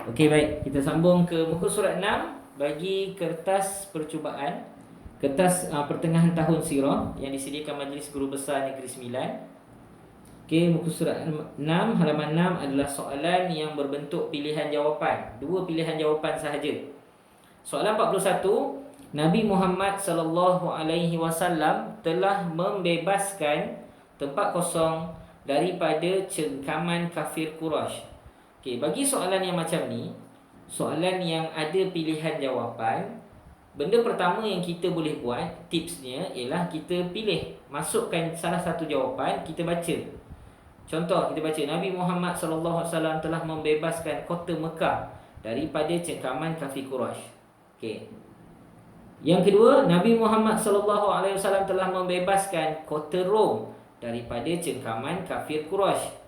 Okey, baik. Kita sambung ke muka surat 6 bagi kertas percubaan. Kertas pertengahan tahun sirah yang disediakan Majlis Guru Besar Negeri Sembilan. Okey, muka surat 6 halaman 6 adalah soalan yang berbentuk pilihan jawapan. Dua pilihan jawapan sahaja. Soalan 41, Nabi Muhammad sallallahu alaihi wasallam telah membebaskan tempat kosong daripada cengkaman kafir Quraisy. Okey, bagi soalan yang macam ni, soalan yang ada pilihan jawapan, benda pertama yang kita boleh buat, tipsnya ialah kita pilih, masukkan salah satu jawapan, kita baca. Contoh, kita baca Nabi Muhammad sallallahu alaihi wasallam telah membebaskan kota Mekah daripada cengkaman kafir Quraisy. Okey. Yang kedua, Nabi Muhammad sallallahu alaihi wasallam telah membebaskan kota Rom daripada cengkaman kafir Quraisy.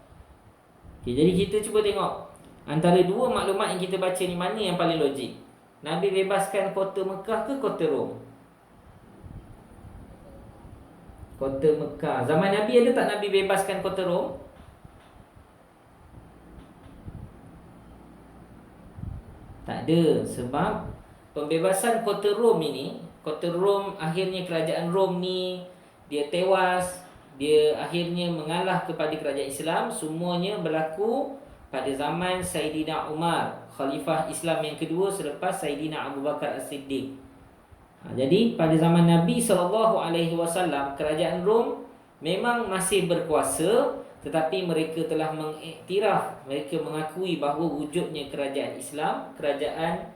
Okay, jadi kita cuba tengok antara dua maklumat yang kita baca ni, mana yang paling logik? Nabi bebaskan kota Mekah ke kota Rom? Kota Mekah. Zaman Nabi ada tak Nabi bebaskan kota Rom? Tak ada. Sebab pembebasan kota Rom ini, kota Rom, akhirnya kerajaan Rom ni dia tewas, dia akhirnya mengalah kepada kerajaan Islam. Semuanya berlaku pada zaman Sayyidina Umar, Khalifah Islam yang kedua selepas Sayyidina Abu Bakar As-Siddiq. Jadi pada zaman Nabi SAW, kerajaan Rom memang masih berkuasa, tetapi mereka telah mengiktiraf, mereka mengakui bahawa wujudnya kerajaan Islam, kerajaan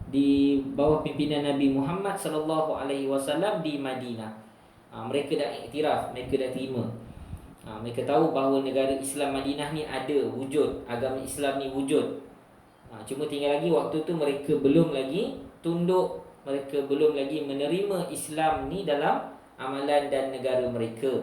di bawah pimpinan Nabi Muhammad SAW di Madinah. Mereka dah iktiraf, mereka dah terima. Mereka tahu bahawa negara Islam Madinah ni ada wujud, agama Islam ni wujud. Cuma tinggal lagi waktu tu mereka belum lagi tunduk, mereka belum lagi menerima Islam ni dalam amalan dan negara mereka.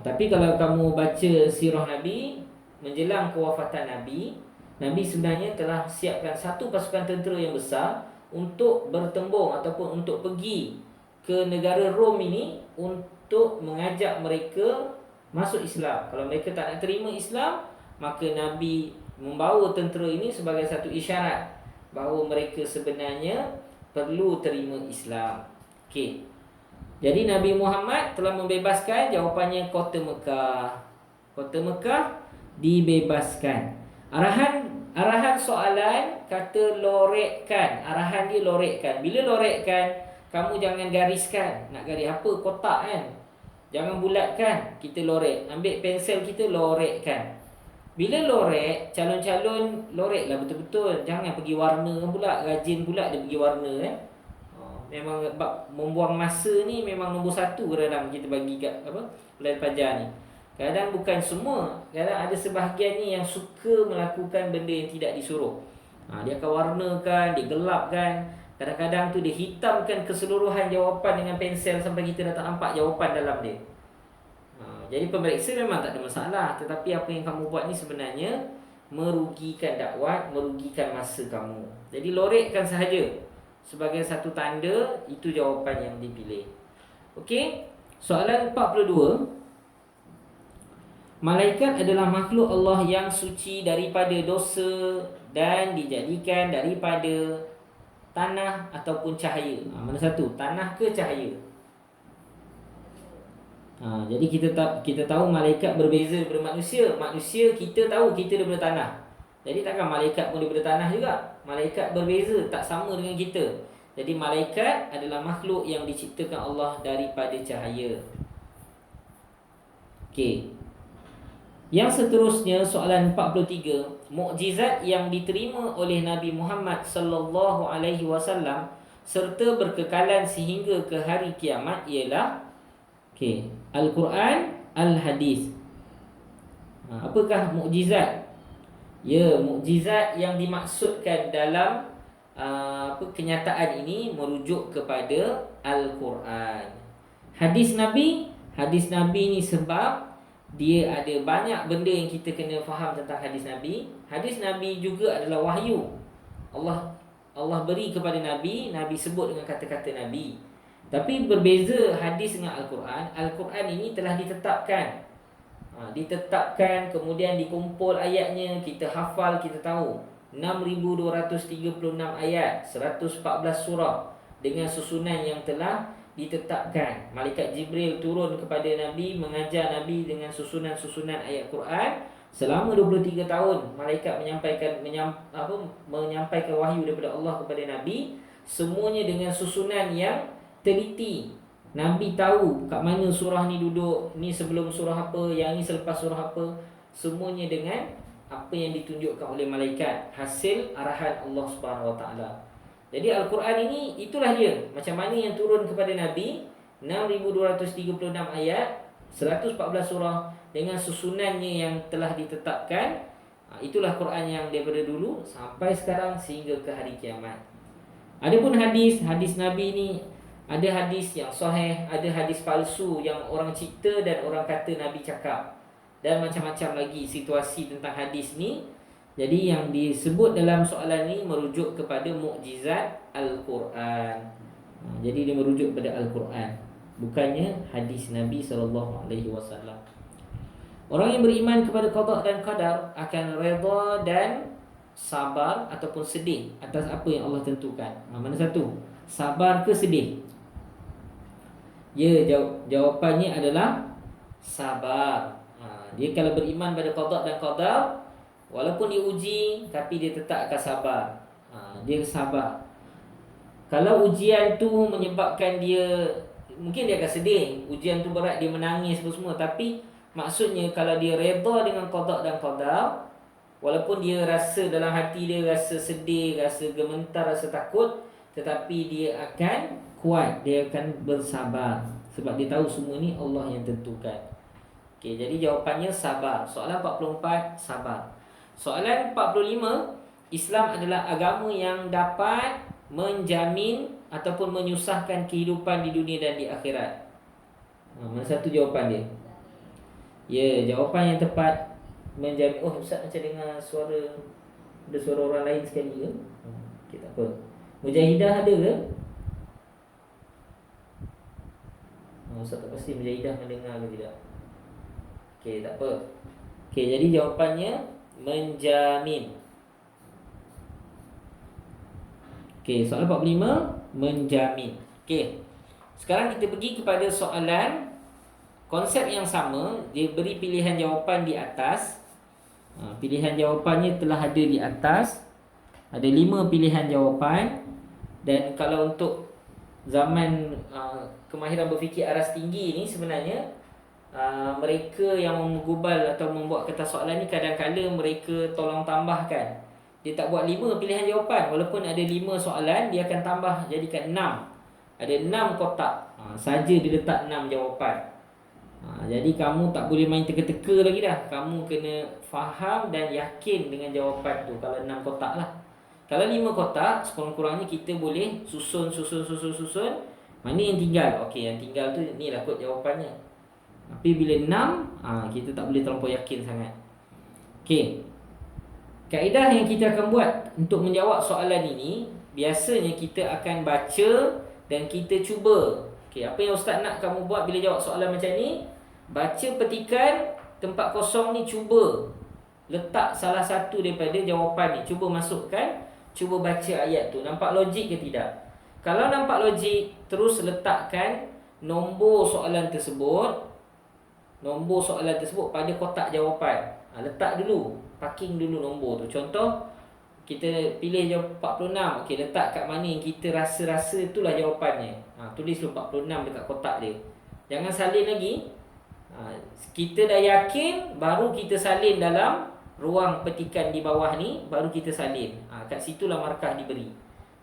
Tapi kalau kamu baca sirah Nabi menjelang kewafatan Nabi, Nabi sebenarnya telah siapkan satu pasukan tentera yang besar untuk bertembung ataupun untuk pergi ke negara Rom ini untuk mengajak mereka masuk Islam. Kalau mereka tak nak terima Islam, maka Nabi membawa tentera ini sebagai satu isyarat bahawa mereka sebenarnya perlu terima Islam. Okey. Jadi Nabi Muhammad telah membebaskan, jawapannya kota Mekah. Kota Mekah dibebaskan. Arahan soalan kata lorekkan. Arahan dia lorekkan. Bila lorekkan, kamu jangan gariskan. Nak garis apa? Kotak kan? Jangan bulatkan. Kita lorek. Ambil pensel kita, lorekkan. Bila lorek, calon-calon lorek lah betul-betul. Jangan pergi warna pula. Rajin pula dia pergi warna kan? Memang membuang masa ni memang nombor satu dalam kita bagi kat bulan Fajar ni. Kadang bukan semua. Kadang ada sebahagian ni yang suka melakukan benda yang tidak disuruh. Dia akan warnakan, dia gelapkan. Kadang-kadang tu dia hitamkan keseluruhan jawapan dengan pensel sampai kita dah tak nampak jawapan dalam dia. Jadi pemeriksa memang tak ada masalah, tetapi apa yang kamu buat ni sebenarnya merugikan dakwah, merugikan masa kamu. Jadi lorekkan sahaja sebagai satu tanda itu jawapan yang dipilih. Okey, soalan 42. Malaikat adalah makhluk Allah yang suci daripada dosa dan dijadikan daripada tanah ataupun cahaya. Mana satu? Tanah ke cahaya? Jadi kita tahu malaikat berbeza daripada manusia. Manusia kita tahu kita daripada tanah. Jadi takkan malaikat pun daripada tanah juga. Malaikat berbeza, tak sama dengan kita. Jadi malaikat adalah makhluk yang diciptakan Allah daripada cahaya. Okey. Yang seterusnya soalan 43, mukjizat yang diterima oleh Nabi Muhammad sallallahu alaihi wasallam serta berkekalan sehingga ke hari kiamat ialah Al-Quran, Al-Hadis. Apakah mukjizat? Ya, mukjizat yang dimaksudkan dalam kenyataan ini merujuk kepada Al-Quran. Hadis Nabi ni sebab dia ada banyak benda yang kita kena faham tentang hadis Nabi. Hadis Nabi juga adalah wahyu. Allah beri kepada Nabi, Nabi sebut dengan kata-kata Nabi. Tapi berbeza hadis dengan Al-Quran. Al-Quran ini telah ditetapkan. Kemudian dikumpul ayatnya, kita hafal, kita tahu. 6,236 ayat, 114 surah dengan susunan yang telah ditetapkan. Malaikat Jibril turun kepada Nabi, mengajar Nabi dengan susunan-susunan ayat Quran selama 23 tahun. Malaikat menyampaikan wahyu daripada Allah kepada Nabi, semuanya dengan susunan yang teliti. Nabi tahu kat mana surah ni duduk, ni sebelum surah apa, yang ni selepas surah apa. Semuanya dengan apa yang ditunjukkan oleh malaikat, hasil arahan Allah Subhanahu Wa Taala. Jadi Al-Quran ini itulah dia, macam mana yang turun kepada Nabi, 6,236 ayat, 114 surah dengan susunannya yang telah ditetapkan. Itulah Quran yang daripada dulu sampai sekarang sehingga ke hari kiamat. Adapun hadis Nabi ni, ada hadis yang sahih, ada hadis palsu yang orang cipta dan orang kata Nabi cakap, dan macam-macam lagi situasi tentang hadis ni. Jadi yang disebut dalam soalan ni merujuk kepada mukjizat Al-Quran. Jadi dia merujuk kepada Al-Quran, bukannya hadis Nabi SAW. Orang yang beriman kepada qada dan qadar akan redha dan sabar ataupun sedih atas apa yang Allah tentukan. Mana satu? Sabar ke sedih? Ya, jawapannya adalah sabar. Dia kalau beriman pada qada dan qadar, walaupun diuji, tapi dia tetap akan sabar. Dia sabar. Kalau ujian tu menyebabkan dia, mungkin dia akan sedih, ujian tu berat, dia menangis semua. Tapi maksudnya kalau dia redha dengan qada dan qadar, walaupun dia rasa dalam hati dia rasa sedih, rasa gemetar, rasa takut, tetapi dia akan kuat, dia akan bersabar, sebab dia tahu semua ni Allah yang tentukan. Okey, jadi jawapannya sabar. Soalan 44, sabar. Soalan 45, Islam adalah agama yang dapat menjamin ataupun menyusahkan kehidupan di dunia dan di akhirat. Mana satu jawapan dia? Ya, jawapan yang tepat menjamin. Oh, Ustaz macam dengar suara, ada suara orang lain sekali ke? Okey, tak apa. Mujahidah ada ke? Ustaz tak pasti Mujahidah mendengar ke tidak. Okey, tak apa. Okey, jadi jawapannya menjamin. Okey, soalan 45, menjamin. Okey. Sekarang kita pergi kepada soalan konsep yang sama, dia beri pilihan jawapan di atas. Pilihan jawapannya telah ada di atas. Ada 5 pilihan jawapan. Dan kalau untuk zaman kemahiran berfikir aras tinggi ni, sebenarnya mereka yang menggubal atau membuat kertas soalan ni kadang-kadang mereka tolong tambahkan. Dia tak buat 5 pilihan jawapan. Walaupun ada 5 soalan, dia akan tambah jadikan 6. Ada 6 kotak. Saja dia letak 6 jawapan. Jadi kamu tak boleh main teka-teka lagi dah. Kamu kena faham dan yakin dengan jawapan tu. Kalau 6 kotak lah. Kalau 5 kotak, sekurang-kurangnya kita boleh susun. Mana yang tinggal? Okey, yang tinggal tu ni lah kot jawapannya. Tapi bila 6, kita tak boleh terlampau yakin sangat. Okey. Kaedah yang kita akan buat untuk menjawab soalan ini, biasanya kita akan baca dan kita cuba. Okey, apa yang Ustaz nak kamu buat bila jawab soalan macam ni? Baca petikan tempat kosong ni, cuba letak salah satu daripada jawapan ni. Cuba masukkan, cuba baca ayat tu. Nampak logik ke tidak? Kalau nampak logik, terus letakkan nombor soalan tersebut pada kotak jawapan. Letak dulu, parking dulu nombor tu. Contoh, kita pilih jawab 46. Okey, letak kat mana yang kita rasa-rasa itulah jawapannya. Tulis dulu 46 dekat kotak dia. Jangan salin lagi. Kita dah yakin, baru kita salin dalam ruang petikan di bawah ni, baru kita salin. Kat situlah markah diberi.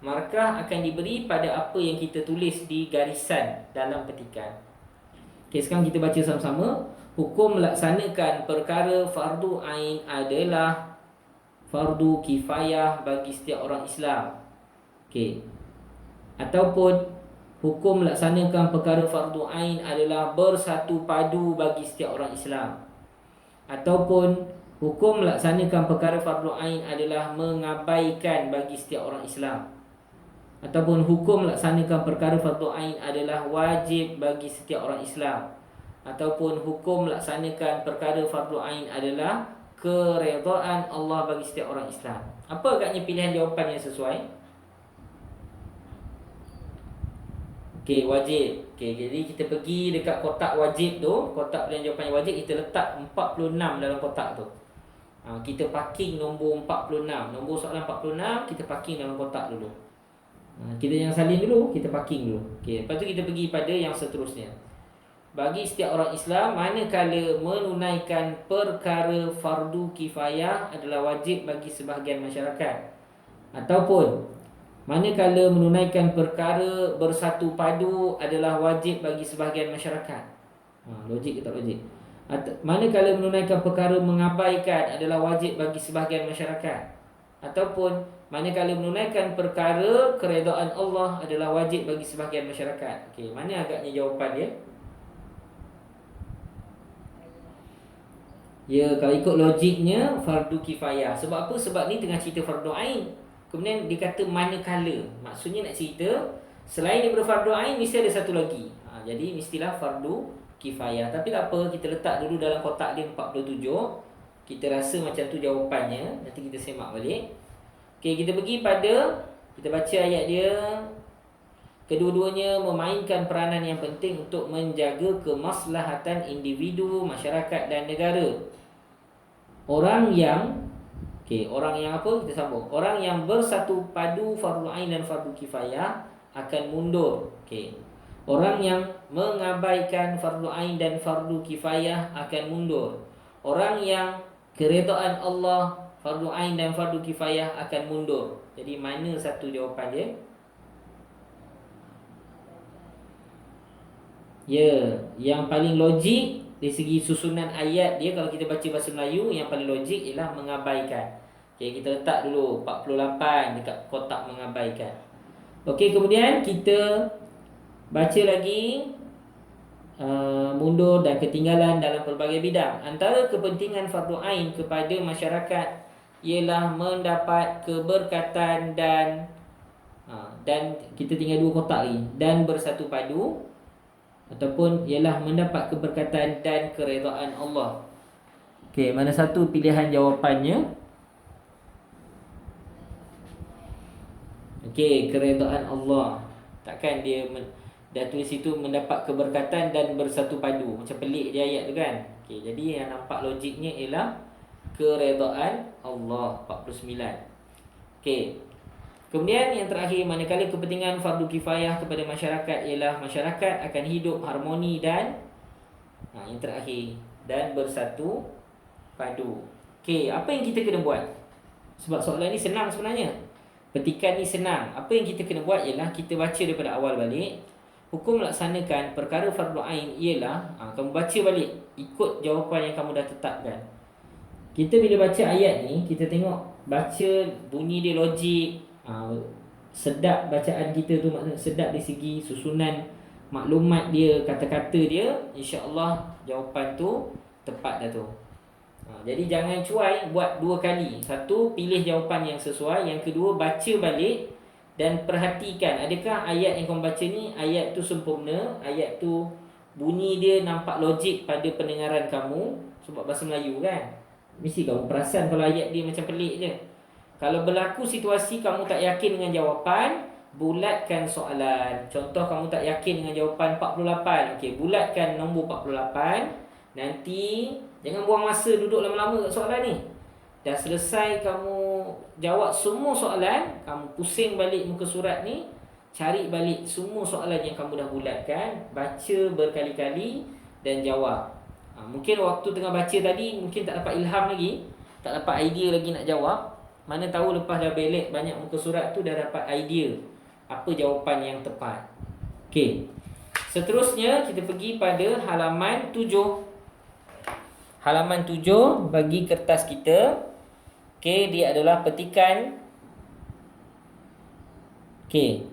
Markah akan diberi pada apa yang kita tulis di garisan dalam petikan. Okey, sekarang kita baca sama-sama. Hukum melaksanakan perkara fardu ain adalah fardu kifayah bagi setiap orang Islam. Okey. Ataupun hukum melaksanakan perkara fardu ain adalah bersatu padu bagi setiap orang Islam. Ataupun hukum melaksanakan perkara fardu ain adalah mengabaikan bagi setiap orang Islam. Ataupun hukum melaksanakan perkara fardu ain adalah wajib bagi setiap orang Islam. Ataupun hukum melaksanakan perkara fardu ain adalah keredaan Allah bagi setiap orang Islam. Apa agaknya pilihan jawapan yang sesuai? Okey, wajib. Okey, jadi kita pergi dekat kotak wajib tu, kotak pilihan jawapan yang wajib, kita letak 46 dalam kotak tu. Kita parking nombor 46. Nombor soalan 46, kita parking dalam kotak dulu. Kita jangan salin dulu, kita parking dulu. Okey, lepas tu kita pergi pada yang seterusnya. Bagi setiap orang Islam, manakala menunaikan perkara fardu kifayah adalah wajib bagi sebahagian masyarakat, ataupun manakala menunaikan perkara bersatu padu adalah wajib bagi sebahagian masyarakat. Logik ke tak logik? Manakala menunaikan perkara mengabaikan adalah wajib bagi sebahagian masyarakat, ataupun manakala menunaikan perkara keredaan Allah adalah wajib bagi sebahagian masyarakat. Okey, mana agaknya jawapan dia? Ya, kalau ikut logiknya fardu kifayah. Sebab apa? Sebab ni tengah cerita fardu ain. Kemudian dia kata manakala. Maksudnya nak cerita selain daripada fardu ain mesti ada satu lagi. Jadi mestilah fardu kifayah. Tapi tak apa, kita letak dulu dalam kotak dia 47. Kita rasa macam tu jawapannya. Nanti kita semak balik. Okey, kita pergi pada, kita baca ayat dia. Kedua-duanya memainkan peranan yang penting untuk menjaga kemaslahatan individu, masyarakat dan negara. Orang yang apa? Kita sambung. Orang yang bersatu padu fardu ain dan fardu kifayah akan mundur. Orang yang mengabaikan fardu ain dan fardu kifayah akan mundur. Orang yang keredaan Allah fardu ain dan fardu kifayah akan mundur. Jadi mana satu jawapan dia? Ya, yang paling logik dari segi susunan ayat dia, kalau kita baca bahasa Melayu, yang paling logik ialah mengabaikan. Okey, kita letak dulu 48 dekat kotak mengabaikan. Okey, kemudian kita baca lagi mundur dan ketinggalan dalam pelbagai bidang. Antara kepentingan fardu ain kepada masyarakat ialah mendapat keberkatan dan kita tinggal dua kotak lagi, dan bersatu padu, ataupun ialah mendapat keberkatan dan keredaan Allah. Okey, mana satu pilihan jawapannya? Okey, keredaan Allah. Takkan dia dah tulis itu mendapat keberkatan dan bersatu padu. Macam pelik dia ayat tu kan. Okey, jadi yang nampak logiknya ialah keredaan Allah 49. Okey. Kemudian yang terakhir, manakala kepentingan fardu kifayah kepada masyarakat ialah masyarakat akan hidup harmoni dan yang terakhir, dan bersatu padu. Okey, apa yang kita kena buat? Sebab soalan ni senang sebenarnya. Petikan ni senang. Apa yang kita kena buat ialah kita baca daripada awal balik. Hukum melaksanakan perkara fardu ain ialah kamu baca balik ikut jawapan yang kamu dah tetapkan. Kita bila baca ayat ni, kita tengok baca bunyi dia logik. Sedap bacaan kita tu, maknanya sedap dari segi susunan maklumat dia, kata-kata dia, insya-Allah jawapan tu tepat dah tu. Jadi jangan cuai buat dua kali. Satu, pilih jawapan yang sesuai. Yang kedua, baca balik dan perhatikan adakah ayat yang kamu baca ni ayat tu sempurna, ayat tu bunyi dia nampak logik pada pendengaran kamu. Sebab bahasa Melayu kan, mesti kamu perasan kalau ayat dia macam pelik je. Kalau berlaku situasi kamu tak yakin dengan jawapan, bulatkan soalan. Contoh kamu tak yakin dengan jawapan 48. Okey, bulatkan nombor 48. Nanti jangan buang masa duduk lama-lama kat soalan ni. Dah selesai kamu jawab semua soalan, kamu pusing balik muka surat ni, cari balik semua soalan yang kamu dah bulatkan, baca berkali-kali dan jawab. Mungkin waktu tengah baca tadi mungkin tak dapat ilham lagi, tak dapat idea lagi nak jawab. Mana tahu lepas dah belik banyak muka surat tu dah dapat idea apa jawapan yang tepat. Okey. Seterusnya kita pergi pada halaman 7. Halaman 7 bagi kertas kita. Okey, dia adalah petikan. Okey.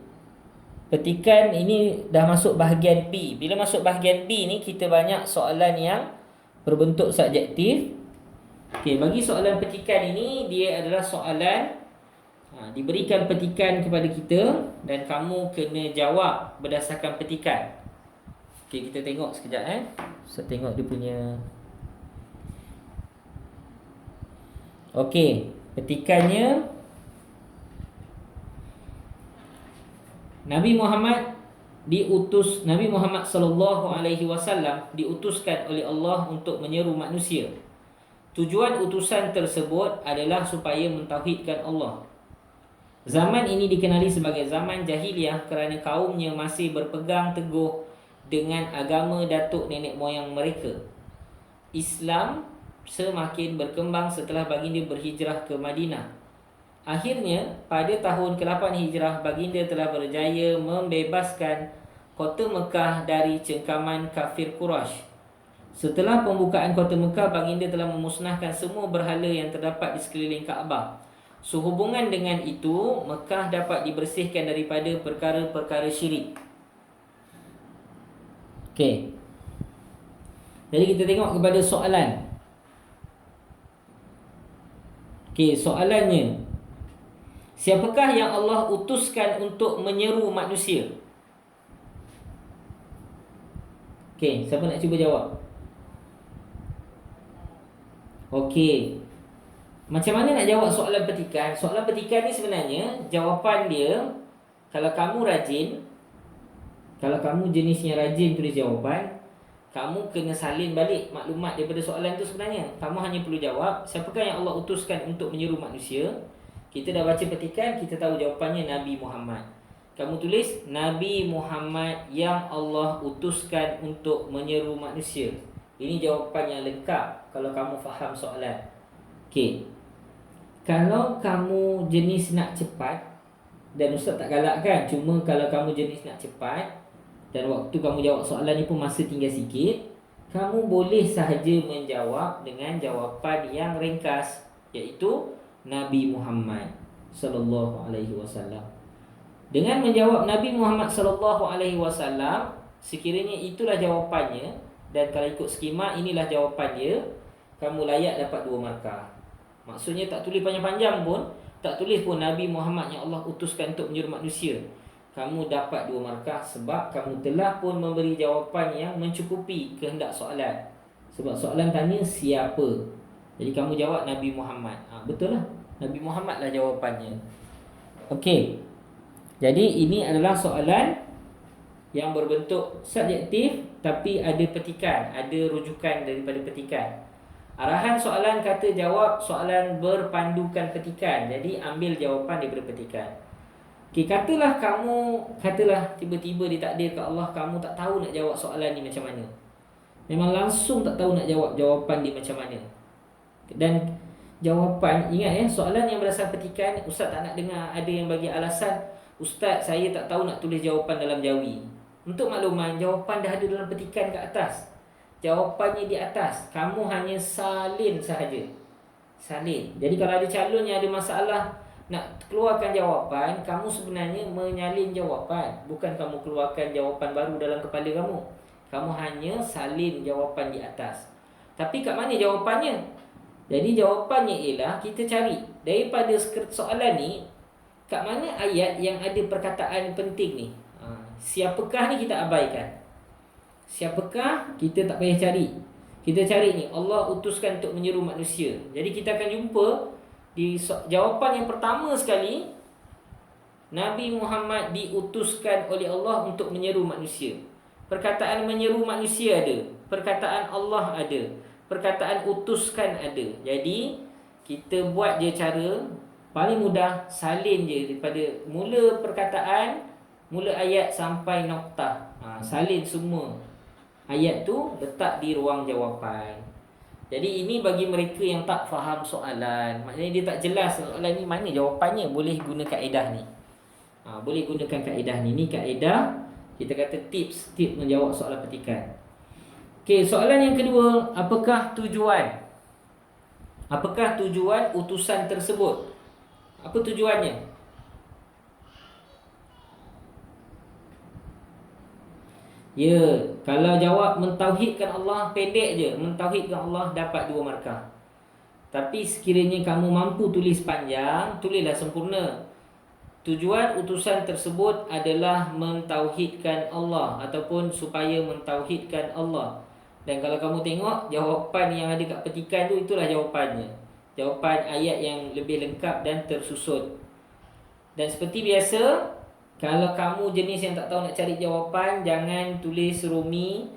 Petikan ini dah masuk bahagian B. Bila masuk bahagian B ni kita banyak soalan yang berbentuk subjektif. Okey, bagi soalan petikan ini, dia adalah soalan diberikan petikan kepada kita dan kamu kena jawab berdasarkan petikan. Okey, kita tengok sekejap Saya tengok dia punya Okey, petikannya Nabi Muhammad sallallahu alaihi wasallam diutuskan oleh Allah untuk menyeru manusia. Tujuan utusan tersebut adalah supaya mentauhidkan Allah. Zaman ini dikenali sebagai zaman jahiliyah kerana kaumnya masih berpegang teguh dengan agama datuk nenek moyang mereka. Islam semakin berkembang setelah baginda berhijrah ke Madinah. Akhirnya, pada tahun ke-8 Hijrah, baginda telah berjaya membebaskan kota Mekah dari cengkaman kafir Quraisy. Setelah pembukaan kota Mekah, baginda telah memusnahkan semua berhala yang terdapat di sekeliling Kaabah. Sehubungan dengan itu, Mekah dapat dibersihkan daripada perkara-perkara syirik. Okey. Jadi kita tengok kepada soalan. Okey, soalannya, siapakah yang Allah utuskan untuk menyeru manusia? Okey, siapa nak cuba jawab? Okey. Macam mana nak jawab soalan petikan? Soalan petikan ni sebenarnya jawapan dia, kalau kamu rajin, kalau kamu jenis yang rajin tulis jawapan, kamu kena salin balik maklumat daripada soalan tu sebenarnya. Kamu hanya perlu jawab, siapakah yang Allah utuskan untuk menyeru manusia? Kita dah baca petikan, kita tahu jawapannya Nabi Muhammad. Kamu tulis Nabi Muhammad yang Allah utuskan untuk menyeru manusia. Ini jawapan yang lengkap kalau kamu faham soalan. Okey. Kalau kamu jenis nak cepat, dan Ustaz tak galakkan, cuma kalau kamu jenis nak cepat dan waktu kamu jawab soalan ni pun masa tinggal sikit, kamu boleh sahaja menjawab dengan jawapan yang ringkas, iaitu Nabi Muhammad sallallahu alaihi wasallam. Dengan menjawab Nabi Muhammad sallallahu alaihi wasallam, sekiranya itulah jawapannya, dan kalau ikut skema inilah jawapan dia, kamu layak dapat 2 markah. Maksudnya tak tulis panjang-panjang pun, tak tulis pun Nabi Muhammad yang Allah utuskan untuk menyeru manusia, kamu dapat 2 markah sebab kamu telah pun memberi jawapan yang mencukupi kehendak soalan. Sebab soalan tanya siapa, jadi kamu jawab Nabi Muhammad. Betul lah, Nabi Muhammad lah jawapannya. Okey. Jadi ini adalah soalan yang berbentuk subjektif tapi ada petikan, ada rujukan daripada petikan. Arahan soalan kata jawab soalan berpandukan petikan. Jadi ambil jawapan daripada petikan. Okey, katalah tiba-tiba ditakdirkan Allah kamu tak tahu nak jawab soalan ni macam mana. Memang langsung tak tahu nak jawab jawapan dia macam mana. Dan jawapan, ingat soalan yang berdasar petikan, Ustaz tak nak dengar ada yang bagi alasan, Ustaz saya tak tahu nak tulis jawapan dalam jawi. Untuk makluman, jawapan dah ada dalam petikan kat atas. Jawapannya di atas. Kamu hanya salin sahaja. Salin. Jadi kalau ada calon yang ada masalah nak keluarkan jawapan, kamu sebenarnya menyalin jawapan. Bukan kamu keluarkan jawapan baru dalam kepala kamu. Kamu hanya salin jawapan di atas. Tapi kat mana jawapannya? Jadi jawapannya ialah kita cari daripada soalan ni, kat mana ayat yang ada perkataan penting ni. Siapakah ni kita abaikan. Siapakah kita tak payah cari. Kita cari ni, Allah utuskan untuk menyeru manusia. Jadi kita akan jumpa di jawapan yang pertama sekali, Nabi Muhammad diutuskan oleh Allah untuk menyeru manusia. Perkataan menyeru manusia ada, perkataan Allah ada, perkataan utuskan ada. Jadi kita buat je cara paling mudah, salin je daripada mula perkataan, mula ayat sampai noktah. Salin semua ayat tu, letak di ruang jawapan. Jadi ini bagi mereka yang tak faham soalan, maknanya dia tak jelas soalan ni mana jawapannya, boleh guna kaedah ni. Boleh gunakan kaedah ni. Ni kaedah, kita kata tips menjawab soalan petikan. Okey, soalan yang kedua, apakah tujuan utusan tersebut? Apa tujuannya? Ya, kalau jawab mentauhidkan Allah, pendek je, mentauhidkan Allah, dapat 2 markah. Tapi sekiranya kamu mampu tulis panjang, tulislah sempurna. Tujuan utusan tersebut adalah mentauhidkan Allah, ataupun supaya mentauhidkan Allah. Dan kalau kamu tengok jawapan yang ada kat petikan tu, itulah jawapannya. jawapan ayat yang lebih lengkap dan tersusun. Dan seperti biasa, kalau kamu jenis yang tak tahu nak cari jawapan, jangan tulis rumi,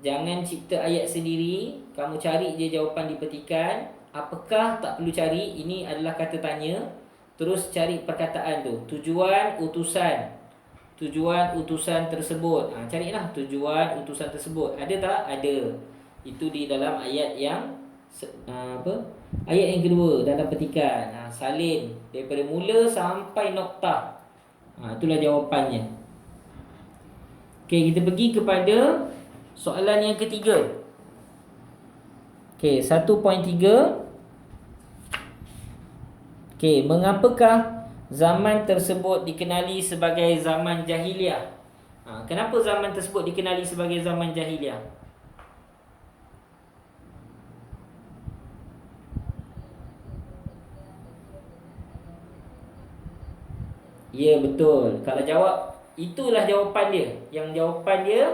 jangan cipta ayat sendiri. Kamu cari je jawapan di petikan. Apakah tak perlu cari, ini adalah kata tanya. Terus cari perkataan tu, tujuan utusan tersebut. Carilah tujuan utusan tersebut. Ada tak? Ada. Itu di dalam ayat yang ayat yang kedua dalam petikan. Salin daripada mula sampai noktah. Itulah jawapannya. Okey, kita pergi kepada soalan yang ketiga. Okey, 1.3. Okey, mengapakah zaman tersebut dikenali sebagai zaman jahiliah? Kenapa zaman tersebut dikenali sebagai zaman jahiliah? Ya, betul. Kalau jawab, itulah jawapan dia. Yang jawapan dia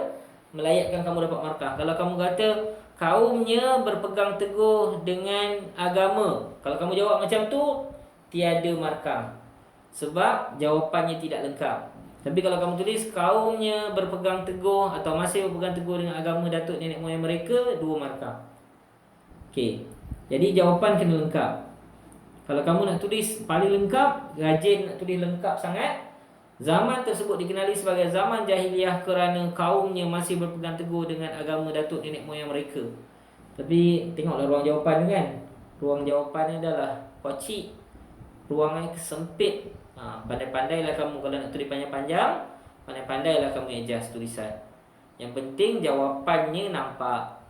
melayakkan kamu dapat markah. Kalau kamu kata kaumnya berpegang teguh dengan agama, kalau kamu jawab macam tu, tiada markah, sebab jawapannya tidak lengkap. Tapi kalau kamu tulis kaumnya berpegang teguh atau masih berpegang teguh dengan agama datuk nenek moyang mereka, 2 markah. Okey. Jadi jawapan kena lengkap. Kalau kamu nak tulis paling lengkap, rajin nak tulis lengkap sangat. Zaman tersebut dikenali sebagai zaman jahiliah kerana kaumnya masih berpegang teguh dengan agama datuk nenek moyang mereka. Tapi tengoklah ruang jawapan kan. Ruang jawapan adalah kocik, ruangan sempit. Pandai-pandailah kamu kalau nak tulis panjang-panjang, pandai-pandailah kamu adjust tulisan. Yang penting jawapannya nampak.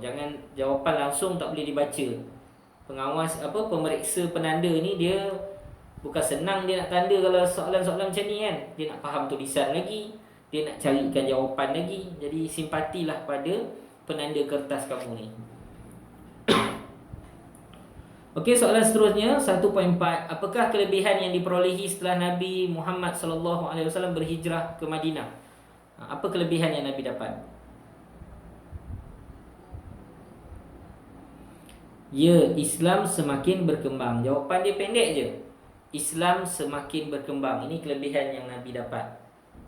Jangan jawapan langsung tak boleh dibaca. Pengawas pemeriksa penanda ni dia bukan senang dia nak tanda kalau soalan-soalan macam ni kan. Dia nak faham tulisan lagi, dia nak carikan jawapan lagi. Jadi simpatilah pada penanda kertas kamu ni. Okey, soalan seterusnya 1.4. Apakah kelebihan yang diperolehi setelah Nabi Muhammad sallallahu alaihi wasallam berhijrah ke Madinah? Apa kelebihan yang Nabi dapat? Ya, Islam semakin berkembang. Jawapan dia pendek je. Islam semakin berkembang. Ini kelebihan yang Nabi dapat.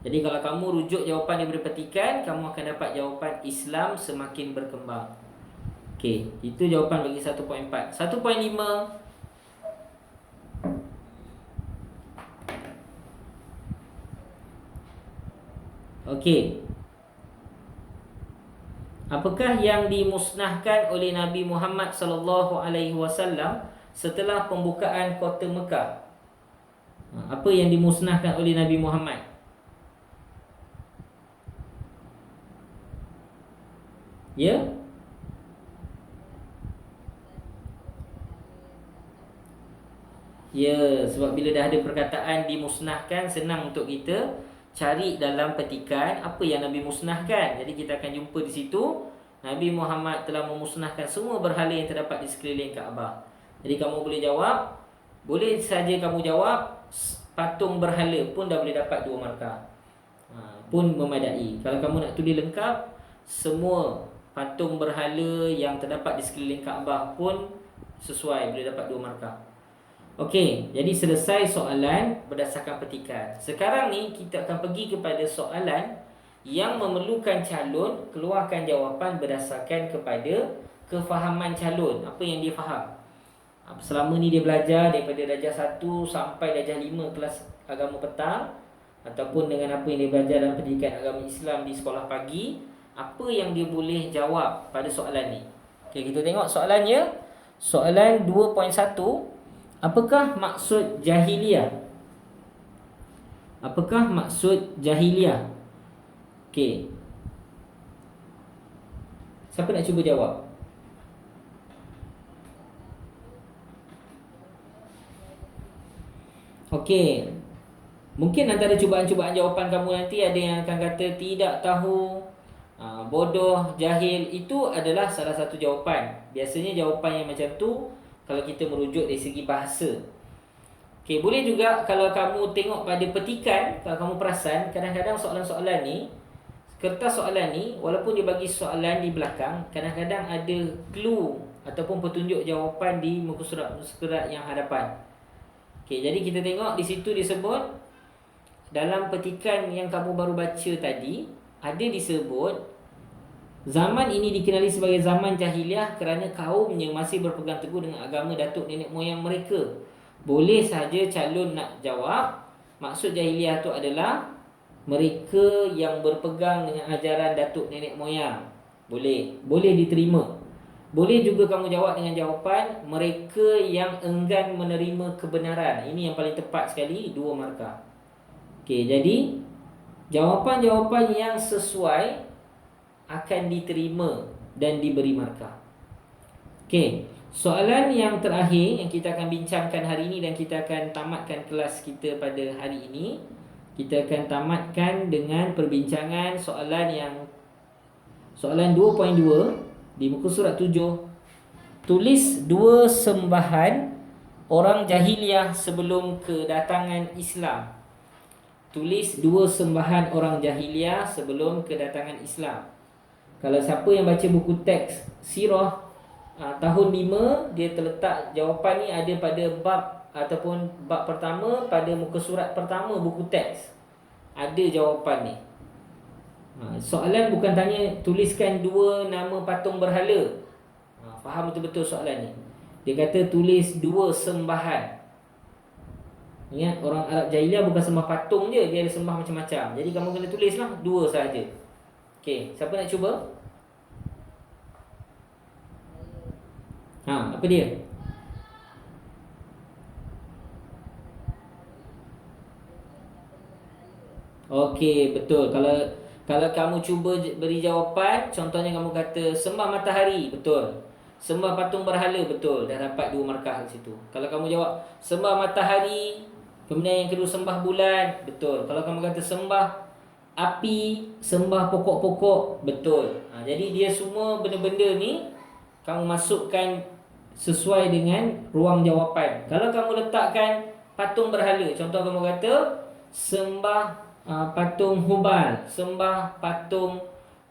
Jadi kalau kamu rujuk jawapan daripada petikan, kamu akan dapat jawapan Islam semakin berkembang. Okey, itu jawapan bagi 1.4. 1.5. Okey. Apakah yang dimusnahkan oleh Nabi Muhammad sallallahu alaihi wasallam setelah pembukaan kota Mekah? Apa yang dimusnahkan oleh Nabi Muhammad? Ya? Ya, sebab bila dah ada perkataan dimusnahkan, senang untuk kita cari dalam petikan apa yang Nabi musnahkan. Jadi kita akan jumpa di situ Nabi Muhammad telah memusnahkan semua berhala yang terdapat di sekeliling Kaabah. Jadi kamu boleh jawab, boleh saja kamu jawab patung berhala pun dah boleh dapat 2 markah. Pun memadai. Kalau kamu nak tulis lengkap, semua patung berhala yang terdapat di sekeliling Kaabah pun sesuai, boleh dapat 2 markah. Okey, jadi selesai soalan berdasarkan petikan. Sekarang ni kita akan pergi kepada soalan yang memerlukan calon keluarkan jawapan berdasarkan kepada kefahaman calon, apa yang dia faham. Selama ni dia belajar daripada darjah 1 sampai darjah 5 kelas agama petang, ataupun dengan apa yang dia belajar dalam pendidikan agama Islam di sekolah pagi, apa yang dia boleh jawab pada soalan ni. Okey, kita tengok soalannya. Soalan 2.1. Apakah maksud jahiliah? Apakah maksud jahiliah? Okey. Siapa nak cuba jawab? Okey. Mungkin antara cubaan-cubaan jawapan kamu nanti ada yang akan kata tidak tahu, bodoh, jahil. Itu adalah salah satu jawapan. Biasanya jawapan yang macam tu kalau kita merujuk dari segi bahasa. Okey, boleh juga kalau kamu tengok pada petikan, kalau kamu perasan, kadang-kadang soalan-soalan ni, kertas soalan ni, walaupun dia bagi soalan di belakang, kadang-kadang ada clue ataupun petunjuk jawapan di muka surat yang hadapan. Okey, jadi kita tengok di situ disebut dalam petikan yang kamu baru baca tadi, ada disebut zaman ini dikenali sebagai zaman jahiliah kerana kaumnya masih berpegang teguh dengan agama datuk nenek moyang mereka. Boleh sahaja calon nak jawab, maksud jahiliah tu adalah mereka yang berpegang dengan ajaran datuk nenek moyang. Boleh diterima. Boleh juga kamu jawab dengan jawapan mereka yang enggan menerima kebenaran. Ini yang paling tepat sekali, 2 markah. Okey, jadi jawapan-jawapan yang sesuai akan diterima dan diberi markah. Okey, soalan yang terakhir yang kita akan bincangkan hari ini dan kita akan tamatkan kelas kita pada hari ini. Kita akan tamatkan dengan perbincangan soalan 2.2 di muka surat 7. Tulis 2 sembahan orang jahiliah sebelum kedatangan Islam. Tulis 2 sembahan orang jahiliah sebelum kedatangan Islam. Kalau siapa yang baca buku teks sirah tahun 5, dia terletak jawapan ni ada pada bab pertama pada muka surat pertama buku teks. Ada jawapan ni. Soalan bukan tanya tuliskan 2 nama patung berhala. Faham betul-betul soalan ni. Dia kata tulis 2 sembahan. Ingat, orang Arab jahiliah bukan sembah patung je, dia ada sembah macam-macam. Jadi kamu kena tulislah 2 sahaja. Okey, siapa nak cuba? Apa dia? Okey, betul. Kalau kamu cuba beri jawapan, contohnya kamu kata sembah matahari, betul. Sembah patung berhala, betul. Dah dapat 2 markah di situ. Kalau kamu jawab sembah matahari, kemudian yang kedua sembah bulan, betul. Kalau kamu kata sembah api, sembah pokok-pokok, betul. Jadi dia semua benda-benda ni kamu masukkan sesuai dengan ruang jawapan. Kalau kamu letakkan patung berhala, contoh kamu kata sembah patung Hubal, sembah patung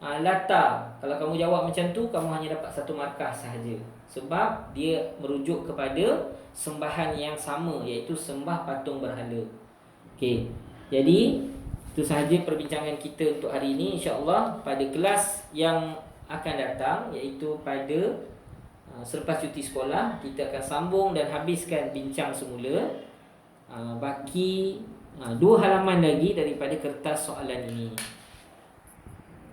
Lata. Kalau kamu jawab macam tu, kamu hanya dapat 1 markah sahaja. Sebab dia merujuk kepada sembahan yang sama, iaitu sembah patung berhala. Okey. Jadi itu sahaja perbincangan kita untuk hari ini. InsyaAllah pada kelas yang akan datang, iaitu pada selepas cuti sekolah, kita akan sambung dan habiskan bincang semula. Baki 2 halaman lagi daripada kertas soalan ini.